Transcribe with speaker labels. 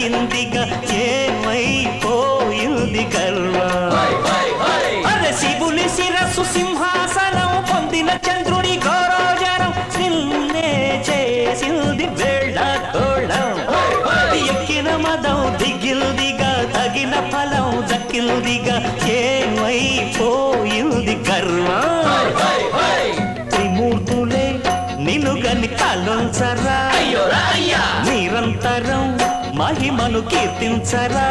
Speaker 1: తగ్గిందిగా ఏమైపోయింది గర్వం అరే శివుని శిరస్సు సింహాసనం పొందిన చంద్రుడి గౌరవజనం నిన్నే చేసింది వేళకోళం ఎక్కిన మదం దిగిల్దిగా తగిన ఫలం దక్కిల్దిగా ఏమైపోయింది గర్వం త్రిమూర్తులే నిలుగని కాలుంచరా నిరంతరం మహిమను కీర్తించరా